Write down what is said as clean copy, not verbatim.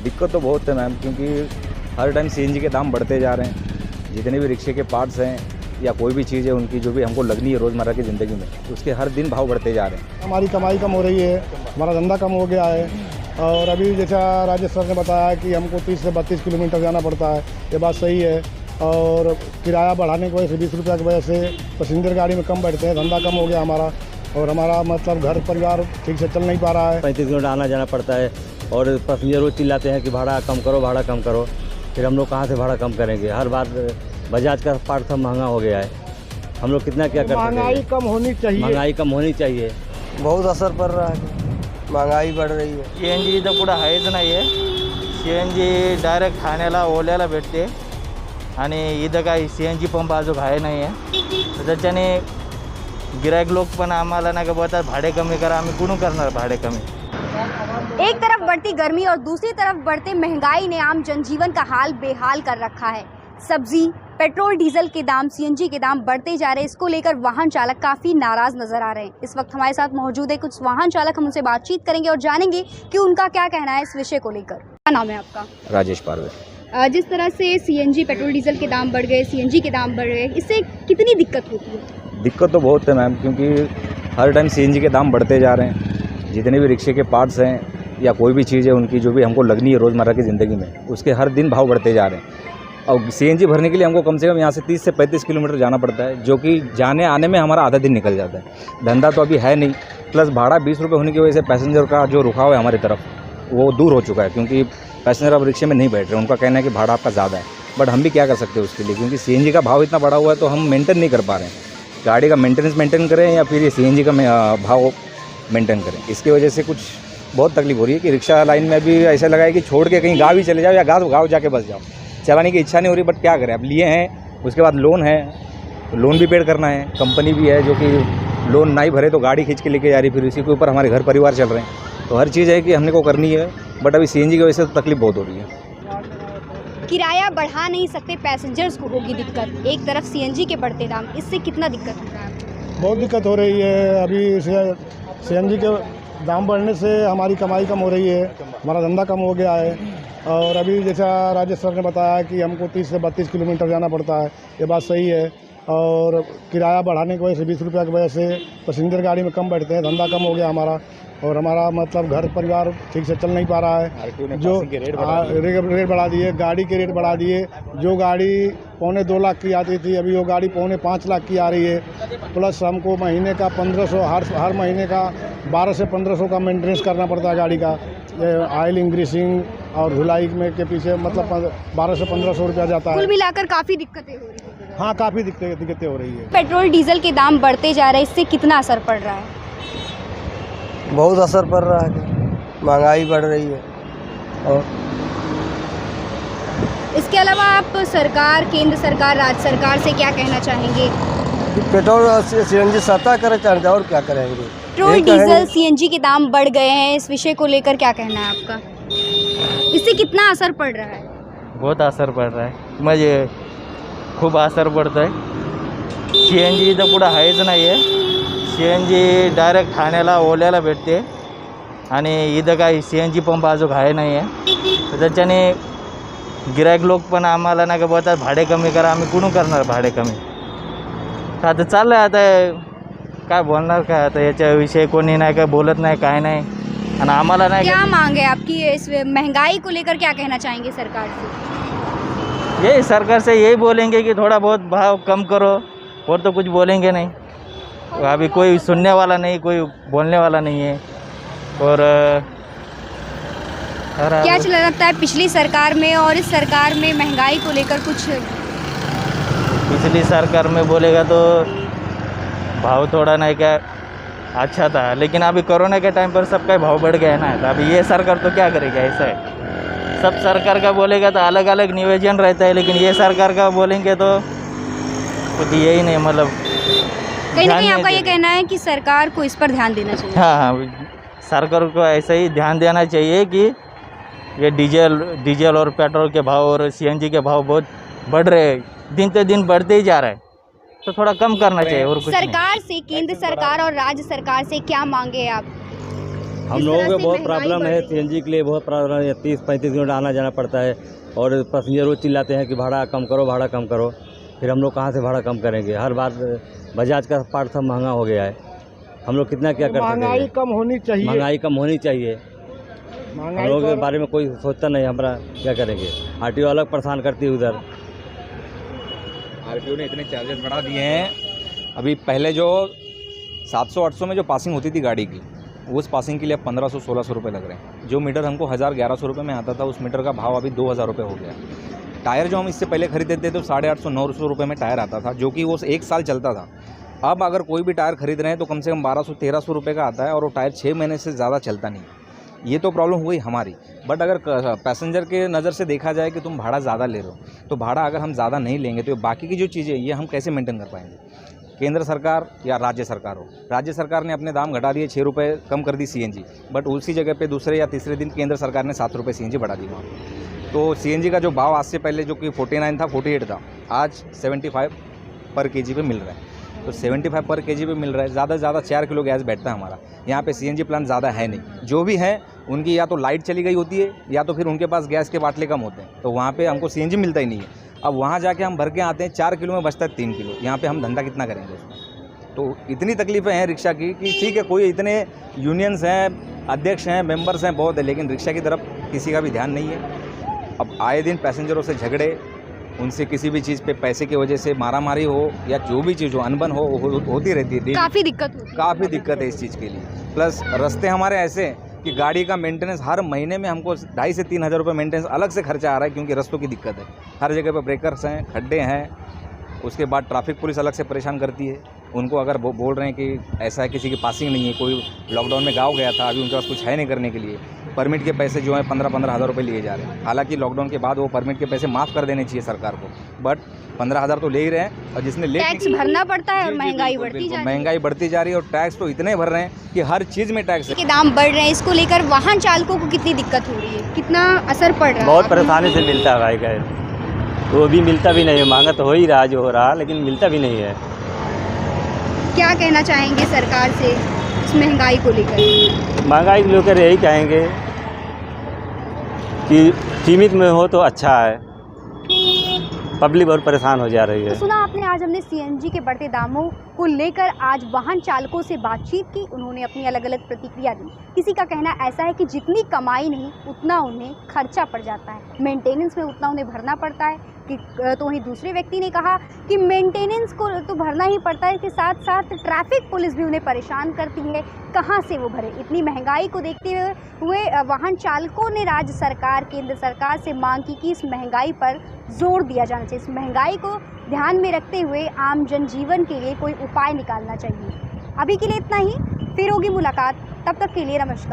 दिक्कत तो बहुत है मैम, क्योंकि हर टाइम सीएनजी के दाम बढ़ते जा रहे हैं। जितने भी रिक्शे के पार्ट्स हैं या कोई भी चीज़ है उनकी जो भी हमको लगनी है रोज़मर्रा की ज़िंदगी में, उसके हर दिन भाव बढ़ते जा रहे हैं। हमारी कमाई कम हो रही है, हमारा धंधा कम हो गया है। और अभी जैसा राज्य सरकार ने बताया कि हमको 30 से 32 किलोमीटर जाना पड़ता है, ये बात सही है। और किराया बढ़ाने की वजह से 20 रुपये की वजह से पैसेंजर गाड़ी में कम बैठते हैं, धंधा कम हो गया हमारा। और हमारा मतलब घर परिवार ठीक से चल नहीं पा रहा है। 35 किलोमीटर आना जाना पड़ता है और पैसेंजर रोज चिल्लाते हैं कि भाड़ा कम करो, भाड़ा कम करो। फिर हम लोग कहाँ से भाड़ा कम करेंगे? हर बार बजाज का पार्ट सब महंगा हो गया है, हम लोग कितना क्या कर सकते हैं? महंगाई कम होनी चाहिए, महंगाई कम होनी चाहिए। बहुत असर पड़ रहा है, महंगाई बढ़ रही है। सीएनजी इथं कुठं आहेच नाही आहे. सीएनजी डायरेक्ट ठाण्याला ओल्याला भेटते आणि इथं काही सीएनजी पंप अजून आहे नाही आहे. तर त्याच्याने गिराईक लोक पण आम्हाला नाही का बोलतात भाडे कमी करा, आम्ही कुठून करणार भाडे कमी? एक तरफ बढ़ती गर्मी और दूसरी तरफ बढ़ते महंगाई ने आम जनजीवन का हाल बेहाल कर रखा है। सब्जी, पेट्रोल, डीजल के दाम, सीएनजी के दाम बढ़ते जा रहे हैं। इसको लेकर वाहन चालक काफ़ी नाराज़ नजर आ रहे हैं। इस वक्त हमारे साथ मौजूद है कुछ वाहन चालक, हम उनसे बातचीत करेंगे और जानेंगे कि उनका क्या कहना है इस विषय को लेकर। क्या नाम है आपका? राजेश पारवे। जिस तरह से सीएनजी, पेट्रोल, डीजल के दाम बढ़ गए, सीएनजी के दाम बढ़ गए, इससे कितनी दिक्कत होती है? दिक्कत तो बहुत है मैम, क्योंकि हर टाइम सीएनजी के दाम बढ़ते जा रहे हैं। जितने भी रिक्शे के पार्ट्स हैं या कोई भी चीज़ है उनकी जो भी हमको लगनी है रोज़मर्रा की ज़िंदगी में, उसके हर दिन भाव बढ़ते जा रहे हैं। और सीएनजी भरने के लिए हमको कम से कम यहाँ से 30 से 35 किलोमीटर जाना पड़ता है, जो कि जाने आने में हमारा आधा दिन निकल जाता है। धंधा तो अभी है नहीं, प्लस भाड़ा 20 रुपये होने की वजह से पैसेंजर का जो रुकाव है हमारी तरफ वो दूर हो चुका है, क्योंकि पैसेंजर अब रिक्शे में नहीं बैठ रहे। उनका कहना है कि भाड़ा आपका ज़्यादा है, बट हम भी क्या कर सकते हैं उसके लिए, क्योंकि सीएनजी का भाव इतना बढ़ा हुआ है तो हम मेंटेन नहीं कर पा रहे हैं। गाड़ी का मेंटेन करें या फिर ये सीएनजी का भाव मेंटेन करें, इसकी वजह से कुछ बहुत तकलीफ हो रही है। कि रिक्शा लाइन में भी ऐसा लगा है कि छोड़ के कहीं गाँव ही चले जाओ या गाँव जाके बस जाओ। चलाने की इच्छा नहीं हो रही, बट क्या करें, अब लिए हैं, उसके बाद लोन है, लोन भी पेड करना है। कंपनी भी है जो कि लोन नहीं भरे तो गाड़ी खींच के लेके जा रही, फिर इसी के ऊपर हमारे घर परिवार चल रहे हैं। तो हर चीज़ है कि हमने को करनी है, बट अभी सीएनजी की वजह से तो तकलीफ बहुत हो रही है। किराया बढ़ा नहीं सकते, पैसेंजर्स को होगी दिक्कत। एक तरफ सीएनजी के बढ़ते दाम, इससे कितना दिक्कत हो रहा है? बहुत दिक्कत हो रही है। अभी सीएनजी के दाम बढ़ने से हमारी कमाई कम हो रही है, हमारा धंधा कम हो गया है। और अभी जैसा राज्य सरकार ने बताया कि हमको 30 से 32 किलोमीटर जाना पड़ता है, ये बात सही है। और किराया बढ़ाने की वजह से 20 रुपये की वजह से पैसेंजर गाड़ी में कम बैठते हैं, धंधा कम हो गया हमारा। और हमारा मतलब घर परिवार ठीक से चल नहीं पा रहा है। जो रेट बढ़ा दिए, गाड़ी के रेट बढ़ा दिए। जो गाड़ी 2.25 लाख की आती थी, अभी वो गाड़ी 4.5 लाख की आ रही है। प्लस हमको महीने का 1500, हर महीने का 12 से 1500 का मेंटेनेंस करना पड़ता है गाड़ी का। ऑयलिंग, ग्रीसिंग और धुलाई में के पीछे मतलब 12 से 1500 रुपया जाता है। कुल मिलाकर काफ़ी दिक्कतें हो रही है। हाँ, काफ़ी दिक्कतें हो रही है। पेट्रोल, डीजल के दाम बढ़ते जा रहे हैं, इससे कितना असर पड़ रहा है? बहुत असर पड़ रहा है, महंगाई बढ़ रही है। और इसके अलावा आप सरकार, केंद्र सरकार, राज्य सरकार से क्या कहना चाहेंगे? पेट्रोल और सीएनजी सस्ता करे चाहते और क्या करेंगे? पेट्रोल, डीजल, सीएनजी के दाम बढ़ गए हैं, इस विषय को लेकर क्या कहना है आपका? इससे कितना असर पड़ रहा है? बहुत असर पड रहा आहे, म्हणजे खूप असर पडतो आहे. सीएनजी इथं कुठं आहेच नाही आहे. सीएनजी डायरेक्ट ठाण्याला ओल्याला भेटते आणि इथं काही सीएनजी पंप अजून आहे नाही आहे. तर त्याच्याने गिराईक लोक पण आम्हाला नाही का बोलतात भाडे कमी करा, आम्ही कुठून करणार भाडे कमी? तर आता चाललं आहे, आता काय बोलणार काय, आता याच्याविषयी कोणी नाही काय बोलत नाही, काय नाही. आणि आम्हाला नाही क्या मांग है आपकी इस महंगाई को लेकर? क्या कहना चाहेंगे सरकार से? यही सरकार से यही बोलेंगे कि थोड़ा बहुत भाव कम करो, और तो कुछ बोलेंगे नहीं। अभी कोई सुनने वाला नहीं, कोई बोलने वाला नहीं है। और क्या चल लगता है पिछली सरकार में और इस सरकार में महंगाई को लेकर कुछ? पिछली सरकार में बोलेगा तो भाव थोड़ा नहीं क्या अच्छा था, लेकिन अभी कोरोना के टाइम पर सबका भाव बढ़ गया है ना। तो अभी ये सरकार तो क्या करेगी? ऐसा है, सब सरकार का बोलेगा तो अलग अलग निवेदन रहता है, लेकिन ये सरकार का बोलेंगे तो कुछ यही नहीं, मतलब कहीं ना कहीं आपका ये कहना है कि सरकार को इस पर ध्यान देना चाहिए। हाँ, सरकार को ऐसा ही ध्यान देना चाहिए कि ये डीजल और पेट्रोल के भाव और सीएनजी के भाव बहुत बढ़ रहे हैं, दिन पे दिन बढ़ते ही जा रहा है, तो थोड़ा कम करना चाहिए और कुछ सरकार से, केंद्र सरकार और राज्य सरकार से क्या मांगे आप? हम लोगों को बहुत प्रॉब्लम है, सीएनजी के लिए बहुत प्रॉब्लम है। 30-35 किलोमीटर आना जाना पड़ता है और पैसेंजर रोज चिल्लाते हैं कि भाड़ा कम करो, भाड़ा कम करो। फिर हम लोग कहाँ से भाड़ा कम करेंगे? हर बात बजाज का पार्ट सब महंगा हो गया है। हम लोग कितना क्या कर सकते हैं? महंगाई कम होनी चाहिए। महंगाई कम होनी चाहिए। हम महंगाई लोगों के पर- बारे में कोई सोचता नहीं, हमारा क्या करेंगे? आरटीओ अलग परेशान करती है उधर। आरटीओ ने इतने चार्जेस बढ़ा दिए हैं। अभी पहले जो 700-800 में जो पासिंग होती थी गाड़ी की, उस पासिंग के लिए अब 1500-1600 रुपये लग रहे हैं। जो मीटर हमको 1000-1100 रुपये में आता था, उस मीटर का भाव अभी 2000 रुपये हो गया। टायर जो हम इससे पहले खरीदते थे तो 850-900 रुपये में टायर आता था, जो कि वो 1 साल चलता था। अब अगर कोई भी टायर खरीद रहे हैं तो कम से कम 1200-1300 रुपये का आता है और वो टायर 6 महीने से ज़्यादा चलता नहीं। ये तो प्रॉब्लम हुई हमारी। बट अगर पैसेंजर के नज़र से देखा जाए कि तुम भाड़ा ज़्यादा ले रहे हो, तो भाड़ा अगर हम ज़्यादा नहीं लेंगे तो बाकी की जो चीज़ें ये हम कैसे मेंटेन कर पाएंगे? केंद्र सरकार या राज्य सरकार हो, राज्य सरकार ने अपने दाम घटा दिए, 6 रुपये कम कर दी सीएनजी, बट उसी जगह पे दूसरे या तीसरे दिन केंद्र सरकार ने 7 रुपये सीएनजी बढ़ा दी वहाँ। तो सीएनजी का जो भाव आज से पहले जो कि 49 था, 48 था, आज 75 पर केजी पे मिल रहा है। तो 75 पर केजी पे मिल रहा है। ज़्यादा से ज़्यादा 4 किलो गैस बैठता है हमारा। यहाँ पे सीएनजी प्लांट ज़्यादा है नहीं। जो भी है उनकी या तो लाइट चली गई होती है या तो फिर उनके पास गैस के बाटले कम होते हैं, तो वहाँ पे हमको सीएनजी मिलता ही नहीं है। अब वहाँ जाके हम भर के आते हैं, 4 किलो में बचता है 3 किलो। यहाँ पे हम धंधा कितना करेंगे उसमें? तो इतनी तकलीफ़ें हैं रिक्शा की कि ठीक है, कोई इतने यूनियंस हैं, अध्यक्ष हैं, मेंबर्स हैं, बहुत है, लेकिन रिक्शा की तरफ किसी का भी ध्यान नहीं है। अब आए दिन पैसेंजरों से झगड़े, उनसे किसी भी चीज़ पे पैसे की वजह से मारामारी हो या जो भी चीज़ हो, अनबन होती रहती है। काफ़ी दिक्कत होती है। काफ़ी दिक्कत है इस चीज़ के लिए। प्लस रास्ते हमारे ऐसे हैं कि गाड़ी का मेंटेनेंस हर महीने में हमको 2,500 से 3,000 रुपये मेंटेनेंस अलग से खर्चा आ रहा है, क्योंकि रास्तों की दिक्कत है। हर जगह पे ब्रेकर्स हैं, खड्डे हैं। उसके बाद ट्रैफिक पुलिस अलग से परेशान करती है। उनको अगर बोल रहे हैं कि ऐसा है, किसी की पासिंग नहीं है, कोई लॉकडाउन में गाँव गया था, अभी उनके पास कुछ है नहीं करने के लिए, परमिट के पैसे जो हैं 15-15 हज़ार रुपये लिए जा रहे हैं। हालांकि लॉकडाउन के बाद वो परमिट के पैसे माफ़ कर देने चाहिए सरकार को, बट 15,000 तो ले ही रहे हैं। और जिसने ले टैक्स भरना पड़ता है और जी, महंगाई बिल्कुल, बढ़ती बिल्कुल। जा रही है। महंगाई बढ़ती जा रही है और टैक्स तो इतने भर रहे हैं कि हर चीज़ में टैक्स है। के दाम बढ़ रहे हैं, इसको लेकर वाहन चालकों को कितनी दिक्कत हो रही है, कितना असर पड़ रहा है? बहुत परेशानी से मिलता है भाई गैस, वो भी मिलता भी नहीं है। महंगा तो हो ही रहा जो हो रहा, लेकिन मिलता भी नहीं है। क्या कहना चाहेंगे सरकार से इस महंगाई को लेकर? महंगाई को लेकर यही कहेंगे कि सीमित में हो तो अच्छा है। पब्लिक बहुत परेशान हो जा रही है। तो सुना आपने, आज हमने सीएनजी के बढ़ते दामों को लेकर आज वाहन चालकों से बातचीत की। उन्होंने अपनी अलग अलग प्रतिक्रिया दी। किसी का कहना ऐसा है कि जितनी कमाई नहीं उतना उन्हें खर्चा पड़ जाता है, मेंटेनेंस में उतना उन्हें भरना पड़ता है। कि तो वहीं दूसरे व्यक्ति ने कहा कि मेंटेनेंस को तो भरना ही पड़ता है, इसके साथ साथ ट्रैफिक पुलिस भी उन्हें परेशान करती है, कहाँ से वो भरे। इतनी महंगाई को देखते हुए वाहन चालकों ने राज्य सरकार, केंद्र सरकार से मांग की कि इस महंगाई पर जोर दिया जाना चाहिए। इस महंगाई को ध्यान में रखते हुए आम जनजीवन के लिए कोई उपाय निकालना चाहिए। अभी के लिए इतना ही, फिर होगी मुलाकात, तब तक के लिए नमस्कार।